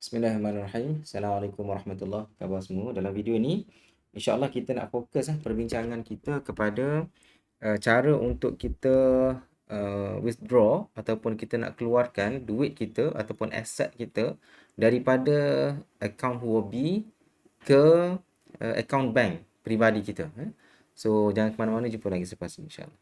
Bismillahirrahmanirrahim. Assalamualaikum warahmatullahi wabarakatuh semua. Dalam video ni, insya-Allah kita nak fokus perbincangan kita kepada cara untuk kita withdraw ataupun kita nak keluarkan duit kita ataupun aset kita daripada akaun Huobi ke akaun bank peribadi kita. So jangan ke mana-mana, jumpa lagi selepas ini insya-Allah.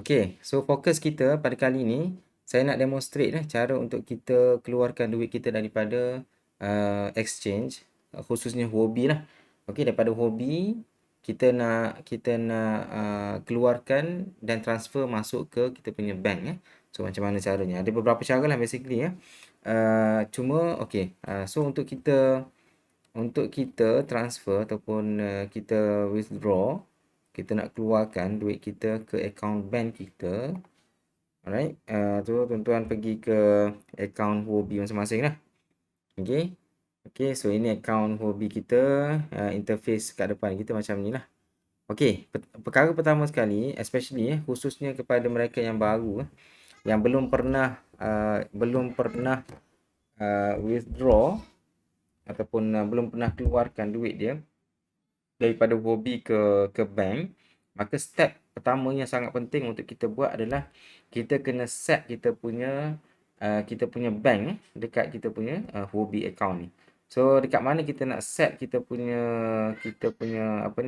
Okey, so fokus kita pada kali ni, saya nak demonstrate cara untuk kita keluarkan duit kita daripada exchange, khususnya Huobi lah. Okey, daripada Huobi kita nak keluarkan dan transfer masuk ke kita punya bank. So macam mana caranya? Ada beberapa cara lah basically . Cuma okey, so untuk kita transfer ataupun kita withdraw, kita nak keluarkan duit kita ke akaun bank kita. Alright, tu tuan-tuan pergi ke akaun Huobi masing-masing lah. Okay. Okay, so ini akaun Huobi kita, interface kat depan kita macam ni lah. Okay, perkara pertama sekali, especially khususnya kepada mereka yang baru, yang belum pernah withdraw ataupun belum pernah keluarkan duit dia daripada Huobi ke bank, maka step pertama yang sangat penting untuk kita buat adalah kita kena set kita punya bank dekat kita punya Huobi account ni. So dekat mana kita nak set kita punya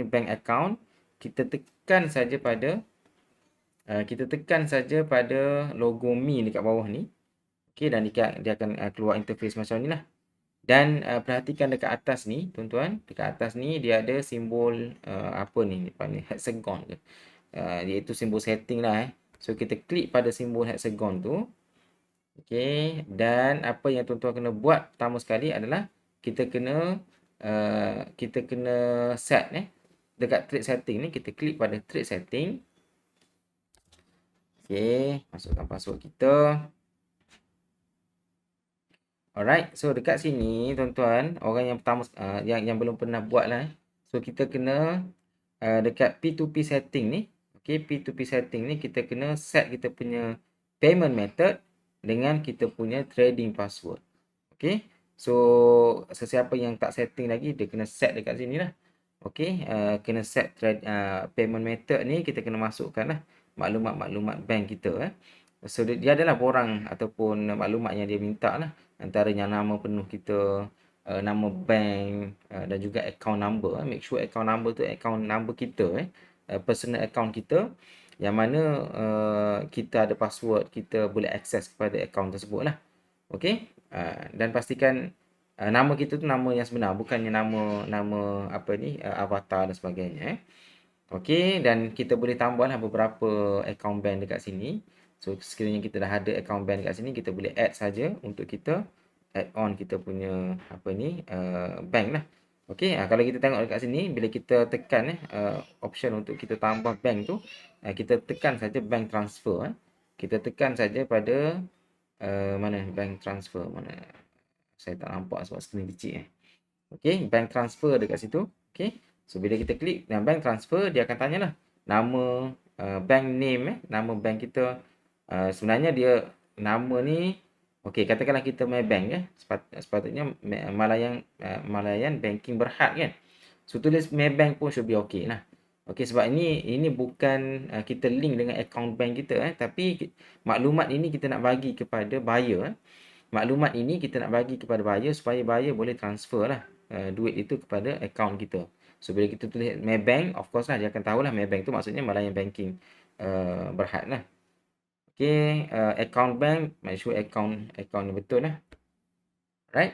bank account, kita tekan saja pada logo Mi dekat bawah ni. Okey, dan dia akan keluar interface macam ni lah. Dan perhatikan dekat atas ni, tuan-tuan. Dekat atas ni dia ada simbol hexagon ke. Iaitu simbol setting lah . So kita klik pada simbol hexagon tu. Okey, dan apa yang tuan-tuan kena buat pertama sekali adalah kita kena set dekat trade setting ni, kita klik pada trade setting. Okey, masukkan password kita. Alright, so dekat sini tuan-tuan, orang yang pertama yang belum pernah buat lah. So kita kena dekat P2P setting ni. Okey, P2P setting ni kita kena set kita punya payment method dengan kita punya trading password. Okey. So sesiapa yang tak setting lagi, dia kena set dekat sini lah. Okey, kena set payment method ni, kita kena masukkan lah maklumat-maklumat bank kita . So dia adalah borang ataupun maklumat yang dia minta lah. Antaranya nama penuh kita, nama bank dan juga account number . Make sure account number tu account number kita, personal account kita, yang mana kita ada password, kita boleh access kepada account tersebut lah. Okey, dan pastikan nama kita tu nama yang sebenar, bukannya nama avatar dan sebagainya . Okey, dan kita boleh tambahlah beberapa account bank dekat sini. So sekiranya kita dah ada account bank dekat sini, kita boleh add saja untuk kita add on kita punya bank lah. Okey, kalau kita tengok dekat sini, bila kita tekan option untuk kita tambah bank tu, kita tekan saja bank transfer . Kita tekan saja pada mana bank transfer, mana saya tak nampak sebab skrin kecil . Okey, bank transfer dekat situ. Okey, so bila kita klik bank transfer, dia akan tanyalah nama bank name, nama bank kita. Sebenarnya dia nama ni, okey, katakanlah kita Maybank . Sepatutnya Malayan Banking Berhad kan. So tulis Maybank pun should be okey lah. Okey, sebab ini bukan kita link dengan account bank kita, tapi maklumat ini kita nak bagi kepada buyer . Maklumat ini kita nak bagi kepada buyer supaya buyer boleh transfer lah duit itu kepada account kita. So bila kita tulis Maybank, of course lah dia akan tahulah Maybank tu maksudnya Malayan Banking Berhad lah. Okey, account bank, make sure account ni betul lah. Right?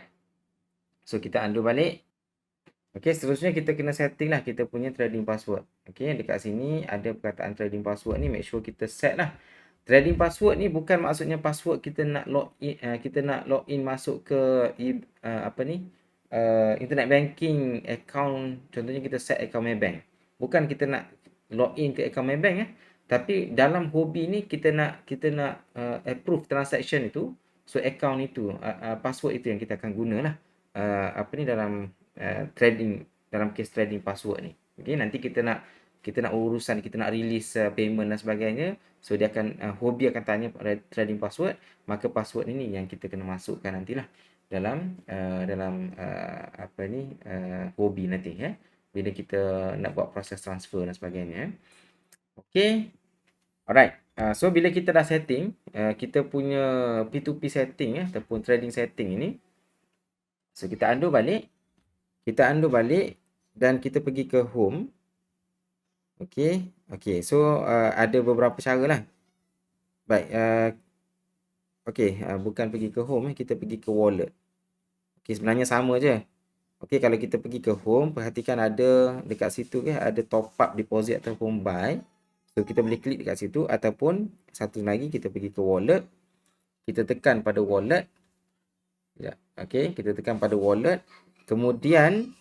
So kita undo balik. Okey, seterusnya kita kena setting lah kita punya trading password. Okey, dekat sini ada perkataan trading password ni, make sure kita set lah. Trading password ni bukan maksudnya password kita nak login masuk ke internet banking account. Contohnya kita set account Maybank. Bukan kita nak login ke account Maybank . Tapi dalam hobi ni kita nak approve transaction itu, so account itu, password itu yang kita akan gunalah. Apa ni dalam trading, dalam case trading password ni. Okey, nanti kita nak urusan, kita nak release payment dan sebagainya. So dia akan hobi akan tanya trading password, maka password ini yang kita kena masukkan nantilah dalam apa ni hobi nanti ya. Bila kita nak buat proses transfer dan sebagainya. Okey. Alright. So bila kita dah setting kita punya P2P setting ataupun trading setting ini. So kita undo balik. Dan kita pergi ke home. Okey. Okey. So ada beberapa cara lah. Baik. Okey. Bukan pergi ke home. Kita pergi ke wallet. Okey. Sebenarnya sama je. Okey. Kalau kita pergi ke home. Perhatikan ada dekat situ ada top up deposit ataupun buy. So kita boleh klik dekat situ. Ataupun satu lagi kita pergi ke wallet. Kita tekan pada wallet. Okey. Kita tekan pada wallet. Kemudian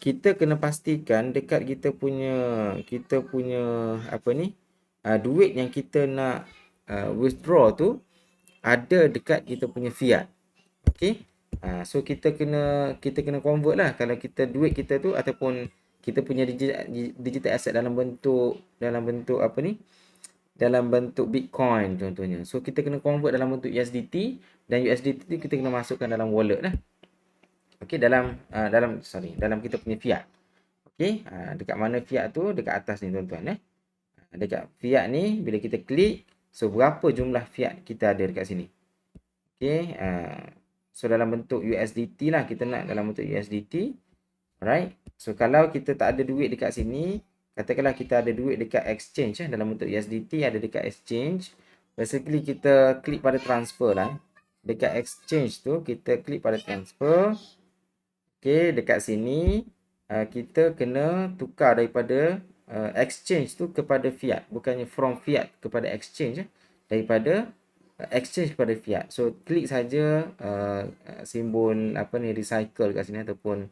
kita kena pastikan dekat kita punya apa ni duit yang kita nak withdraw tu ada dekat kita punya fiat. Okey. So kita kena convert lah. Kalau kita duit kita tu ataupun kita punya digital asset dalam bentuk apa ni, dalam bentuk Bitcoin contohnya. So kita kena convert dalam bentuk USDT, dan USDT tu kita kena masukkan dalam wallet lah. Okey, dalam kita punya fiat. Okey, dekat mana fiat tu? Dekat atas ni tuan-tuan Dekat fiat ni bila kita klik, so berapa jumlah fiat kita ada dekat sini. Okey, so dalam bentuk USDT lah, kita nak dalam bentuk USDT. Alright. So kalau kita tak ada duit dekat sini, katakanlah kita ada duit dekat exchange dalam bentuk USDT ada dekat exchange. Basically kita klik pada transfer lah. Dekat exchange tu kita klik pada transfer. Okey, dekat sini kita kena tukar daripada exchange tu kepada fiat. Bukannya from fiat kepada exchange. Daripada exchange kepada fiat. So klik saja simbol apa ni recycle dekat sini ataupun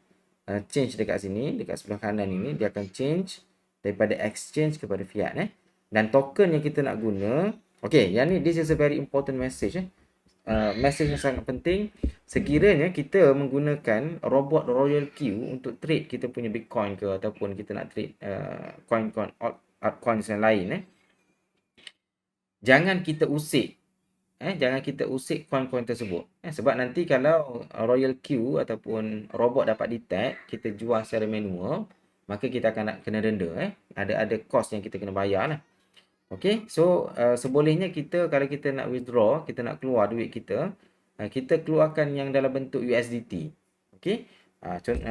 change dekat sini, dekat sebelah kanan ini dia akan change daripada exchange kepada fiat Dan token yang kita nak guna, okey, yang ni this is a very important message message yang sangat penting. Sekiranya kita menggunakan robot Royal Q untuk trade kita punya Bitcoin ke ataupun kita nak trade coin-coin altcoins yang lain jangan kita usik coin-coin tersebut sebab nanti kalau Royal Q ataupun robot dapat detect kita jual secara manual, maka kita akan nak kena denda ada cost yang kita kena bayar lah. Okey, so sebolehnya kita kalau kita nak withdraw, kita nak keluar duit kita, kita keluarkan yang dalam bentuk USDT. Okey.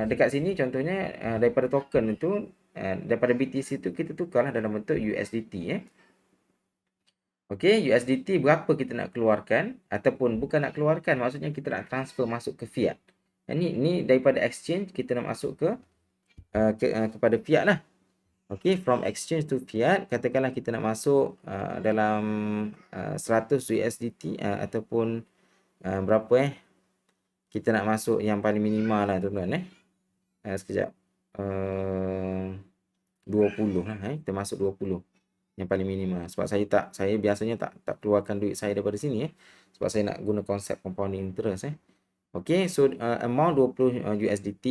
Dekat sini contohnya daripada token itu daripada BTC itu kita tukarlah dalam bentuk USDT Okey, USDT berapa kita nak keluarkan ataupun bukan nak keluarkan, maksudnya kita nak transfer masuk ke fiat. Ini daripada exchange kita nak masuk kepada fiat lah. Okey, from exchange to fiat, katakanlah kita nak masuk dalam 100 USDT ataupun berapa kita nak masuk yang paling minimal lah tuan-tuan sekejap 20 lah kita masuk 20 yang paling minimal sebab saya biasanya tak keluarkan duit saya daripada sini sebab saya nak guna konsep compounding interest Okey, so amount 20 USDT.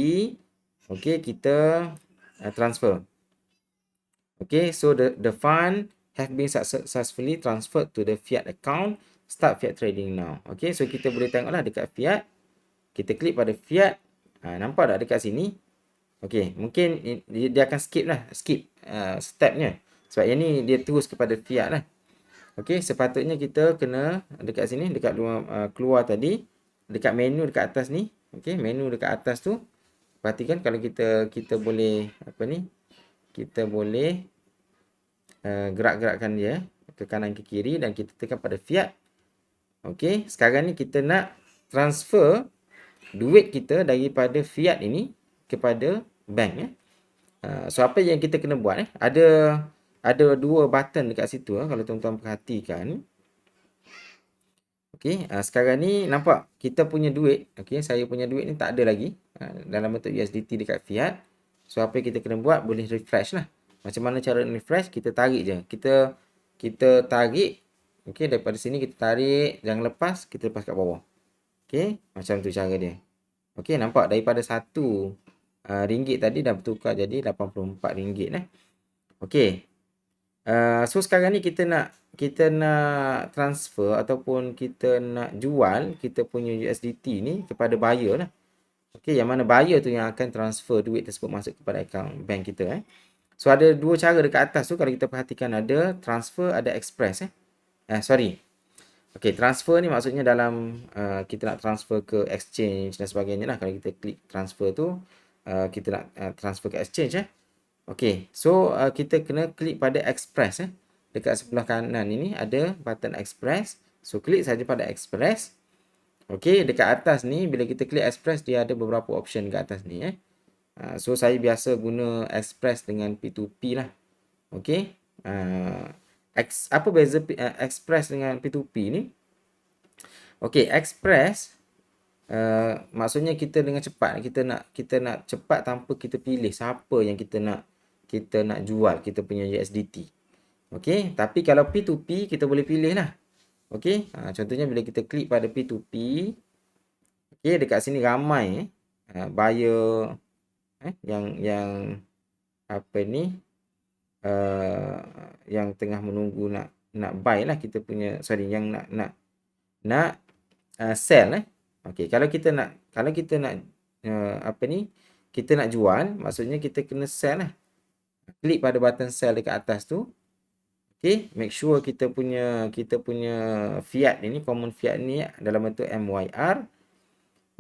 Okey, kita transfer. Okay, so the fund have been successfully transferred to the fiat account. Start fiat trading now. Okay, so kita boleh tengoklah dekat fiat. Kita klik pada fiat. Nampak tak dekat sini? Okay, mungkin dia akan skip stepnya. Sebab yang ni dia terus kepada fiat lah. Okay, sepatutnya kita kena dekat sini, dekat keluar tadi. Dekat menu dekat atas ni. Okay, menu dekat atas tu. Perhatikan kalau kita boleh kita boleh gerak-gerakkan dia ke kanan ke kiri dan kita tekan pada fiat. Okey, sekarang ni kita nak transfer duit kita daripada fiat ini kepada bank So apa yang kita kena buat ada dua button dekat situ kalau tuan-tuan perhatikan. Okey, sekarang ni nampak kita punya duit, okey, saya punya duit ni tak ada lagi dalam bentuk USDT dekat fiat. So apa yang kita kena buat, boleh refresh lah. Macam mana cara refresh? Kita tarik je. Kita tarik. Okey, daripada sini kita tarik, jangan lepas, kita lepas kat bawah. Okey, macam tu cara dia. Okey, nampak daripada satu ringgit tadi dah bertukar jadi RM84 Okey. So sekarang ni kita nak transfer ataupun kita nak jual kita punya USDT ni kepada buyer lah. Okey, yang mana buyer tu yang akan transfer duit tersebut masuk kepada akaun bank kita. So ada dua cara dekat atas tu kalau kita perhatikan, ada transfer, ada express. Sorry. Okey, transfer ni maksudnya dalam kita nak transfer ke exchange dan sebagainya lah. Kalau kita klik transfer tu, kita nak transfer ke exchange. Okey, so kita kena klik pada express. Dekat sebelah kanan ini ada button express. So klik saja pada express. Okey, dekat atas ni bila kita klik express dia ada beberapa option kat atas ni. So saya biasa guna express dengan P2P lah. Okey. Apa beza express dengan P2P ni? Okey, express maksudnya kita dengan cepat, kita nak cepat tanpa kita pilih siapa yang kita nak jual kita punya USDT. Okey, tapi kalau P2P kita boleh pilih lah. Okey, contohnya bila kita klik pada P2P, okey, dekat sini ramai buyer yang apa ni yang tengah menunggu nak buy lah kita punya, sorry, yang nak sell. Okey, kalau kita nak kita nak jual, maksudnya kita kena sell lah. Klik pada button sell dekat atas tu. Okey, make sure kita punya fiat ini, common fiat ni dalam bentuk MYR.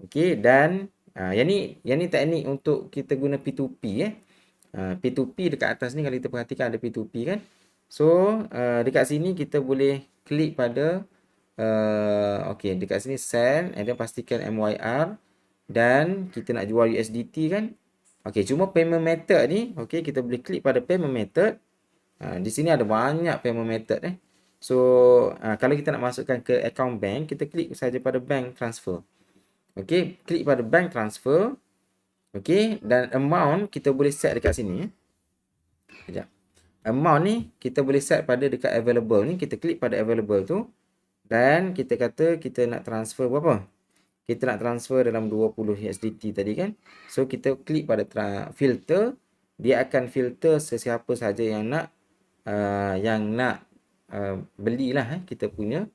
Okey, dan yang ni teknik untuk kita guna P2P. P2P dekat atas ni kalau kita perhatikan ada P2P kan. So dekat sini kita boleh klik pada okey, dekat sini sell and then pastikan MYR dan kita nak jual USDT kan. Okey, cuma payment method ni, okey, kita boleh klik pada payment method. Di sini ada banyak payment method. So kalau kita nak masukkan ke account bank, kita klik saja pada bank transfer. Okey, klik pada bank transfer. Okey, dan amount kita boleh set dekat sini. Sekejap. Amount ni kita boleh set pada dekat available ni, kita klik pada available tu dan kita kata kita nak transfer berapa? Kita nak transfer dalam 20 USDT tadi kan. So kita klik pada filter, dia akan filter sesiapa saja yang nak belilah kita punya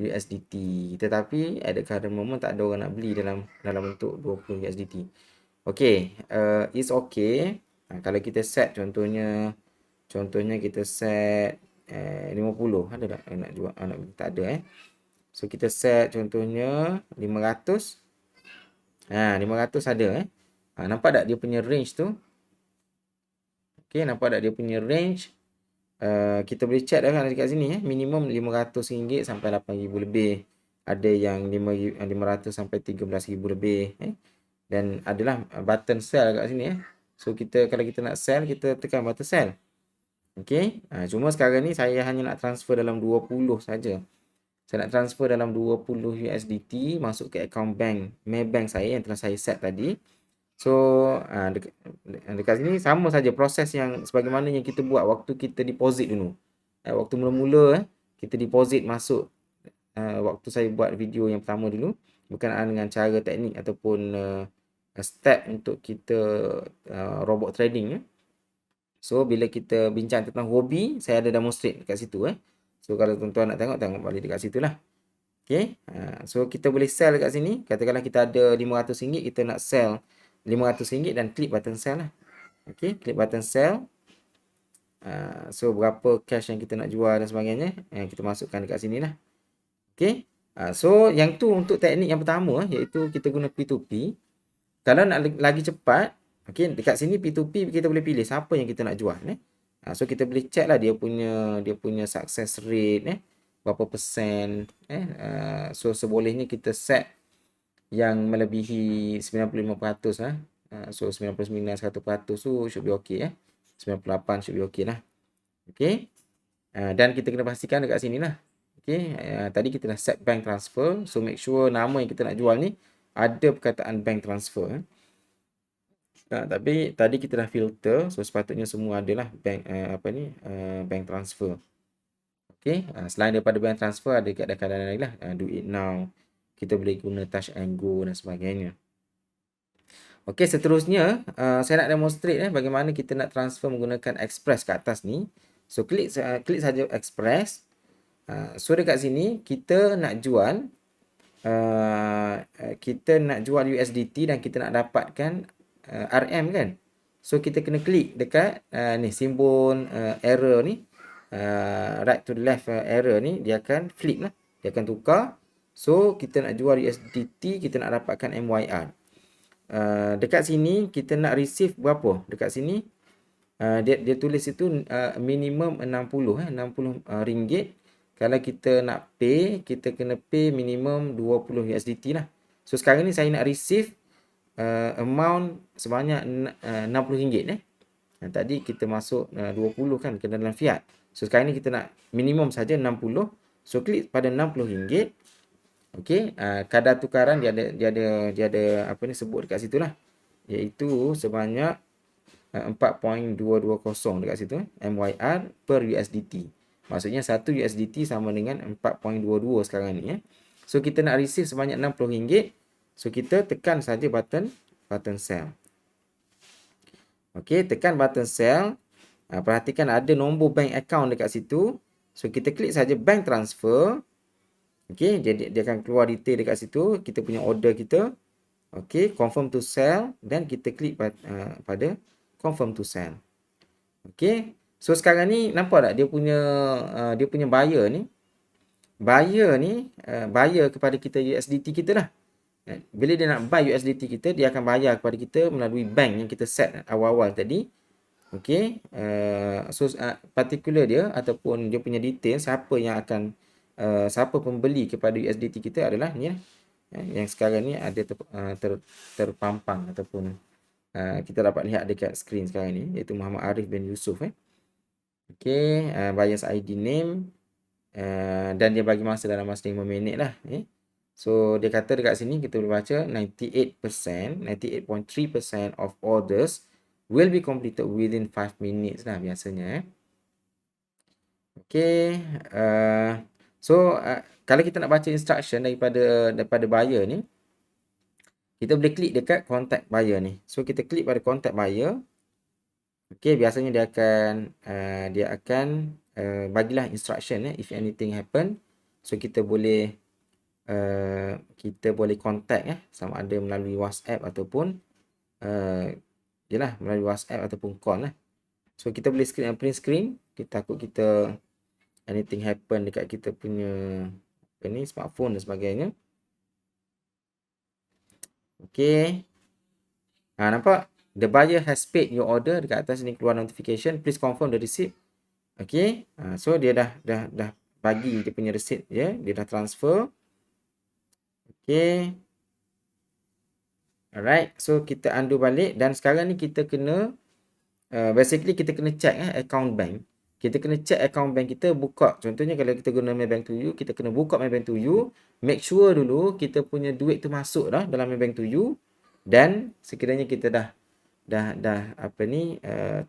USDT. Tetapi at the current moment tak ada orang nak beli dalam bentuk 20 USDT. Okey, it's okay. Kalau kita set contohnya kita set 50, ada tak nak jual, nak beli? Tak ada. So kita set contohnya 500. 500 ada. Nampak tak dia punya range tu? Okey, nampak tak dia punya range? Kita boleh check dah kan dekat sini. Minimum RM500 sampai RM8,000 lebih. Ada yang 500 sampai RM13,000 lebih. Dan adalah button sell kat sini. So kalau kita nak sell, kita tekan button sell. Okey. Cuma sekarang ni saya hanya nak transfer dalam 20 saja. Saya nak transfer dalam 20 USDT masuk ke akaun bank Maybank saya yang telah saya set tadi. So dekat sini sama saja proses yang sebagaimana yang kita buat waktu kita deposit dulu. Waktu mula-mula kita deposit masuk, waktu saya buat video yang pertama dulu berkenaan dengan cara teknik ataupun step untuk kita robot trading. So bila kita bincang tentang hobi, saya ada demonstrate dekat situ. So kalau tuan-tuan nak tengok balik dekat situ lah. Okay. So kita boleh sell dekat sini. Katakanlah kita ada RM500, kita nak sell RM500 dan klik button sell lah. Okay, klik button sell. So berapa cash yang kita nak jual dan sebagainya, kita masukkan dekat sini lah. Okay. So yang tu untuk teknik yang pertama, iaitu kita guna P2P. Kalau nak lagi cepat, okay, dekat sini P2P kita boleh pilih siapa yang kita nak jual. So kita boleh check lah dia punya success rate, berapa persen. So sebolehnya kita set yang melebihi 95%. So 99-100% tu should be okay. 98 should be okay lah. Okay. Dan kita kena pastikan dekat sini lah. Okay. Tadi kita dah set bank transfer. So make sure nama yang kita nak jual ni ada perkataan bank transfer. Tapi tadi kita dah filter, so sepatutnya semua adalah bank transfer. Okey, selain daripada bank transfer ada keadaan lain lah, do it now. Kita boleh guna touch and go dan sebagainya. Okey, seterusnya saya nak demonstrate bagaimana kita nak transfer menggunakan Express kat atas ni. So klik saja Express. So dekat sini kita nak jual USDT dan kita nak dapatkan RM kan. So kita kena klik dekat ni simbol arrow ni, right to the left arrow ni, dia akan flip lah, dia akan tukar. So kita nak jual USDT, kita nak dapatkan MYR. Dekat sini kita nak receive berapa? Dekat sini dia tulis itu minimum 60 ringgit. Kalau kita nak pay, kita kena pay minimum 20 USDT lah. So sekarang ni saya nak receive amount sebanyak 60 ringgit tadi kita masuk 20 kan ke dalam fiat. So sekarang ni kita nak minimum saja 60. So klik pada 60 ringgit. Okey, kadar tukaran dia ada apa ni sebut dekat situ lah, iaitu sebanyak 4.220 dekat situ MYR per USDT. Maksudnya 1 USDT sama dengan 4.22 sekarang ni So kita nak receive sebanyak RM60. So kita tekan saja button sell. Okey, tekan button sell. Perhatikan ada nombor bank account dekat situ. So kita klik saja bank transfer. Okey, jadi dia akan keluar detail dekat situ, kita punya order kita. Okey, confirm to sell dan kita klik pada confirm to sell. Okey. So sekarang ni nampak tak dia punya buyer ni. Buyer ni buyer kepada kita USDT kita lah. Bila dia nak buy USDT kita, dia akan bayar kepada kita melalui bank yang kita set awal-awal tadi. Okey, so particular dia ataupun dia punya detail siapa pembeli kepada USDT kita adalah ni yang sekarang ni ada terpampang ataupun kita dapat lihat dekat skrin sekarang ni, iaitu Muhammad Arif bin Yusuf Okey, buyer's ID name dan dia bagi masa dalam masa 5 minit lah So dia kata dekat sini kita boleh baca 98.3% of orders will be completed within 5 minutes lah biasanya Okey, so kalau kita nak baca instruction daripada buyer ni, kita boleh klik dekat contact buyer ni. So kita klik pada contact buyer. Okey, biasanya dia akan bagilah instruction if anything happen. So kita boleh contact sama ada melalui WhatsApp ataupun melalui WhatsApp ataupun call So kita boleh print screen. Kita takut anything happen dekat kita punya smartphone dan sebagainya. Okey. Nampak? The buyer has paid your order. Dekat atas ni keluar notification. Please confirm the receipt. Okey. So dia dah bagi dia punya receipt dia dah transfer. Okey. Alright. So kita undo balik dan sekarang ni kita kena basically kita kena check account bank. Kita kena check account bank kita buka. Contohnya kalau kita guna Maybank to You, kita kena buka Maybank to You. Make sure dulu kita punya duit tu masuk dah dalam Maybank to You. Dan sekiranya kita dah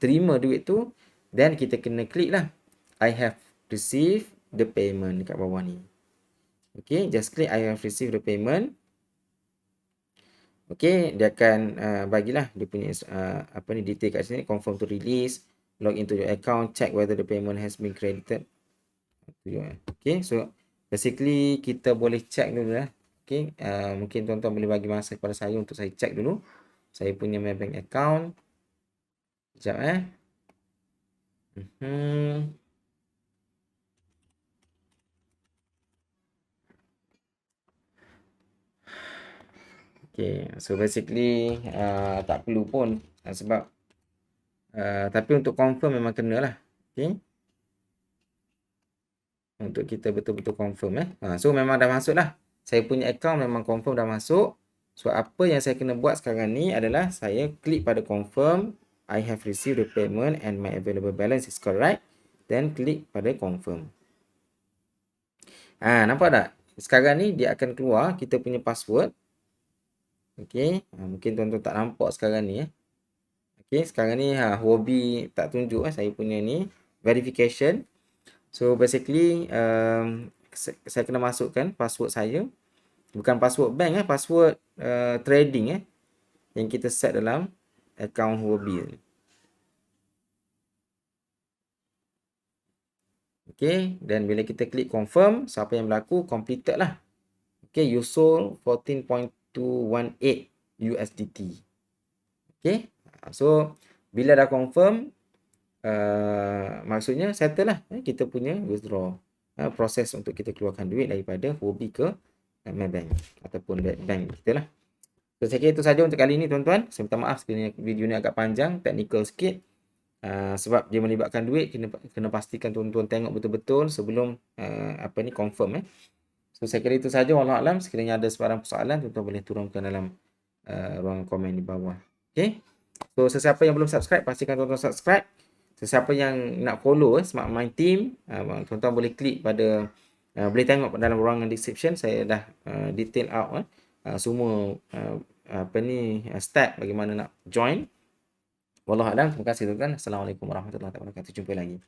terima duit tu, then kita kena klik lah I have received the payment dekat bawah ni. Okay, just klik I have received the payment. Okay, dia akan bagilah dia punya detail kat sini, confirm to release, log into your account, check whether the payment has been credited. Okay, so basically kita boleh check dulu lah. Okay, mungkin tuan-tuan boleh bagi masa kepada saya untuk saya check dulu saya punya Maybank account. Sekejap Okay, so basically tak perlu pun sebab tapi untuk confirm memang kena lah. Okay, untuk kita betul-betul confirm so memang dah masuk lah. Saya punya account memang confirm dah masuk. So apa yang saya kena buat sekarang ni adalah saya klik pada confirm, I have received the payment and my available balance is correct. Then klik pada confirm. Nampak tak? Sekarang ni dia akan keluar kita punya password. Okey, mungkin tuan-tuan tak nampak sekarang ni Okey, sekarang ni Huobi tak tunjuk saya punya ni verification. So basically saya kena masukkan password saya. Bukan password bank password trading yang kita set dalam account Huobi ni. Okey, dan bila kita klik confirm, siapa yang berlaku completed lah. Okey, you sold 14.218 USDT. Okey. So bila dah confirm maksudnya settle lah kita punya withdraw. Proses untuk kita keluarkan duit daripada Huobi ke Maybank ataupun bank kita lah. So saya kira itu saja untuk kali ini tuan-tuan. Saya minta maaf sekiranya video ni agak panjang, teknikal sikit. Sebab dia melibatkan duit, kena pastikan tuan-tuan tengok betul-betul sebelum confirm So saya kira itu saja, wallahu alam. Sekiranya ada sebarang persoalan, tuan-tuan boleh turunkan dalam ruang komen di bawah. Okey. So sesiapa yang belum subscribe, pastikan tuan-tuan subscribe. Sesiapa yang nak follow Smart Mind Team, tuan-tuan boleh klik pada boleh tengok dalam ruangan description, saya dah detail out semua step bagaimana nak join. Wallahu a'lam. Terima kasih tuan-tuan. Assalamualaikum warahmatullahi wabarakatuh. Jumpa lagi.